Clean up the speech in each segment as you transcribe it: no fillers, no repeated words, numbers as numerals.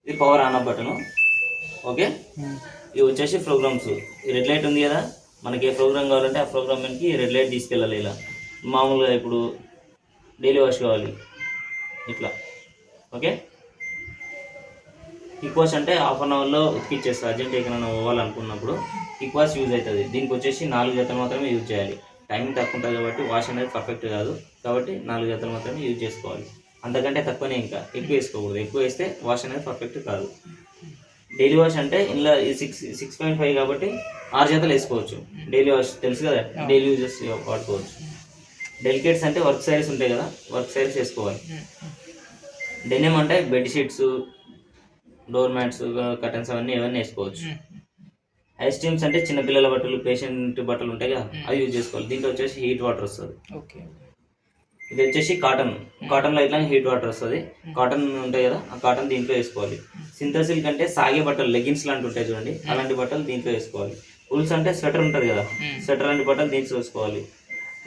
ఇది power on off button. Okay, ఇవి వచ్చేసి ప్రోగ్రామ్స్. ఈ రెడ్ లైట్ ఉంది కదా, మనకి ఏ ప్రోగ్రామ్ కావాలంటే ఆ ప్రోగ్రామ్కి రెడ్ లైట్ తీసుకెళ్ళాలి. ఇలా మామూలుగా ఇప్పుడు డైలీ వాష్ కావాలి ఇట్లా. ఓకే, క్విక్ వాష్ అంటే హాఫ్ అన్ అవర్లో ఉతికిచ్చేస్తారు. అర్జెంట్ ఎక్కడైనా పోవాలనుకున్నప్పుడు క్విక్ వాష్ యూజ్ అవుతుంది. దీనికి వచ్చేసి 4 జతలు మాత్రమే యూజ్ చేయాలి. టైమింగ్ తక్కువ ఉంటుంది కాబట్టి వాష్ అనేది పర్ఫెక్ట్ కాదు, కాబట్టి 4 జతలు మాత్రమే యూజ్ చేసుకోవాలి. అంతకంటే తక్కువనే, ఇంకా ఎక్కువ వేసుకోకూడదు. ఎక్కువ వేస్తే వాష్ అనేది పర్ఫెక్ట్ కాదు. డైలీ వాష్ అంటే ఇందులో 6.5 కాబట్టి 6 జతలు వేసుకోవచ్చు. డైలీ వాష్ తెలుసు కదా, డైలీ యూజెస్ వాడుకోవచ్చు. డెలికేట్స్ అంటే వర్క్ శారీస్ ఉంటాయి కదా, వర్క్ శారీస్ వేసుకోవాలి. డెనిమ్ అంటే బెడ్షీట్స్, డోర్ మ్యాట్స్, కర్టన్స్ అవన్నీ వేసుకోవచ్చు. ఐస్ క్రీమ్స్ అంటే చిన్నపిల్లల బట్టలు, పేషెంట్ బట్టలు ఉంటాయి కదా, అవి యూజ్ చేసుకోవాలి. దీంట్లో వచ్చేసి హీట్ వాటర్ వస్తుంది. ఇది వచ్చేసి కాటన్లో ఇట్లా హీట్ వాటర్ వస్తుంది. కాటన్ ఉంటాయి కదా, ఆ కాటన్ దీంట్లో వేసుకోవాలి. సింథసిల్క్ అంటే సాగే బట్టలు, లెగిన్స్ లాంటి ఉంటాయి చూడండి, అలాంటి బట్టలు దీంట్లో వేసుకోవాలి. ఉల్స్ అంటే స్వెటర్ ఉంటుంది కదా, స్వెటర్ లాంటి బట్టలు దీంట్లో వేసుకోవాలి.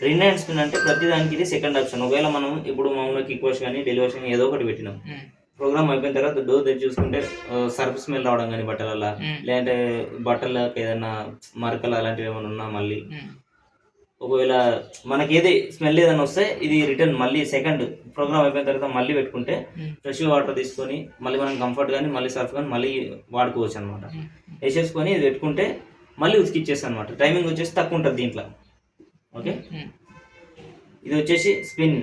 రిన్ అండ్ స్పిన్ అంటే ప్రతి దానికి ఇది సెకండ్ ఆప్షన్. ఒకవేళ మనం ఇప్పుడు మామూలుగా క్విక్ వాష్ కానీ డైలీ వాష్ కానీ ఏదో ఒకటి పెట్టినాం, ప్రోగ్రామ్ అయిపోయిన తర్వాత డోర్ తెచ్చి చూసుకుంటే సర్ఫ్ స్మెల్ రావడం కానీ బట్టలలా, లేదంటే బట్టలకు ఏదైనా మరకలు అలాంటివి ఏమైనా ఉన్నా, మళ్ళీ ఒకవేళ మనకి ఏది స్మెల్ ఏదైనా వస్తే ఇది రిటర్న్ మళ్ళీ సెకండ్ ప్రోగ్రామ్ అయిపోయిన తర్వాత మళ్ళీ పెట్టుకుంటే ఫ్రెష్ వాటర్ తీసుకొని మళ్ళీ మనం కంఫర్ట్ కానీ మళ్ళీ సర్ఫ్ కానీ మళ్ళీ వాడుకోవచ్చు అనమాట. వేసేసుకొని ఇది పెట్టుకుంటే మళ్ళీ ఉతికిచ్చేస్తాను అనమాట. టైమింగ్ వచ్చేసి తక్కువ ఉంటుంది దీంట్లో. ఓకే, ఇది వచ్చేసి స్పిన్.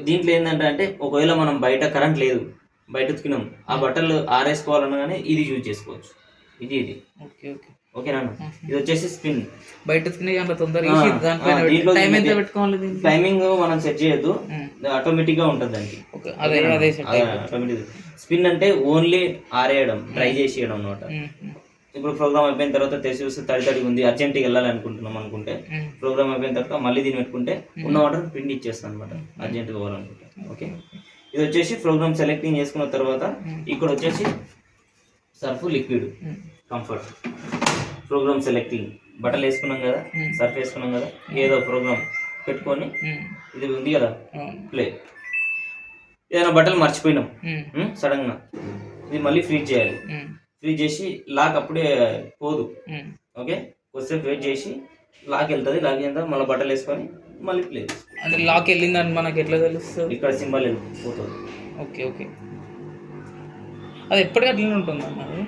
దీంట్లో ఏంటంటే అంటే ఒకవేళ మనం బయట కరెంట్ లేదు, బయట ఉతికినాం, ఆ బట్టలు ఆరేసుకోవాలన్నా కానీ ఇది యూజ్ చేసుకోవచ్చు. ఇది ఓకేనా. ఇది వచ్చేసి స్పిన్. బయట టైమింగ్ మనం సెట్ చేయొద్దు, ఆటోమేటిక్ గా ఉంటుంది దానికి. ఆటోమేటిక్. స్పిన్ అంటే ఓన్లీ ఆరేయడం, డ్రై చేసేయడం అనమాట. ఇప్పుడు ప్రోగ్రామ్ అయిపోయిన తర్వాత తెచ్చి చూస్తే తడి ఉంది, అర్జెంట్గా వెళ్ళాలి అనుకుంటే ప్రోగ్రామ్ అయిపోయిన తర్వాత మళ్ళీ దీన్ని పెట్టుకుంటే ఉన్న వాటర్ పిండి ఇచ్చేస్తాను అనమాట, అర్జెంట్గా పోవాలనుకుంటే. ఓకే, ఇది వచ్చేసి ప్రోగ్రామ్ సెలెక్టింగ్ చేసుకున్న తర్వాత ఇక్కడ వచ్చేసి Surf, liquid, Comfort. Program selecting బట్టలు వేసుకున్నాం కదా, సర్ఫ్ వేసుకున్నాం కదా, ఏదో ప్రోగ్రామ్ పెట్టుకొని ఇది ఉంది కదా ప్లే. ఏదైనా బట్టలు మర్చిపోయినాం సడన్గా, ఇది మళ్ళీ ఫ్రీజ్ చేయాలి. ఫ్రీజ్ చేసి లాక్ అప్పుడే పోదు. ఓకే, కొద్దిసేపు వెయిట్ చేసి లాక్ వెళ్తుంది. లాక్ అయిన మళ్ళీ బట్టలు వేసుకొని మళ్ళీ ప్లే. అంటే లాక్ వెళ్ళిందని మనకి ఎట్లా తెలుస్తుంది? ఇక్కడ సింబల్ వెళ్ళిపోతుంది. ఓకే, అది ఎప్పటికీ అట్లనే ఉంటుంది అన్నది.